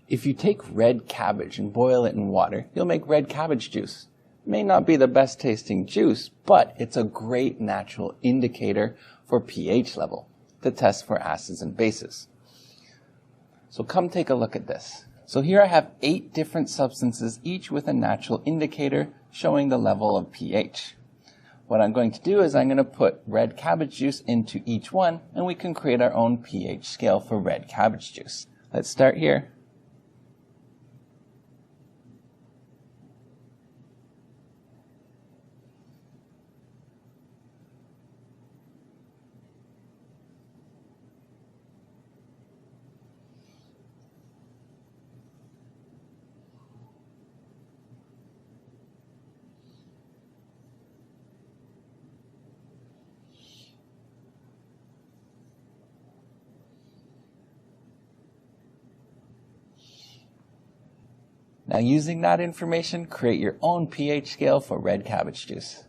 If you take red cabbage and boil it in water, you'll make red cabbage juice. It may not be the best tasting juice, but it's a great natural indicator for pH level to test for acids and bases. So come take a look at this. So here I have 8 different substances, each with a natural indicator showing the level of pH. What I'm going to do is I'm going to put red cabbage juice into each one, and we can create our own pH scale for red cabbage juice. Let's start here. Now using that information, create your own pH scale for red cabbage juice.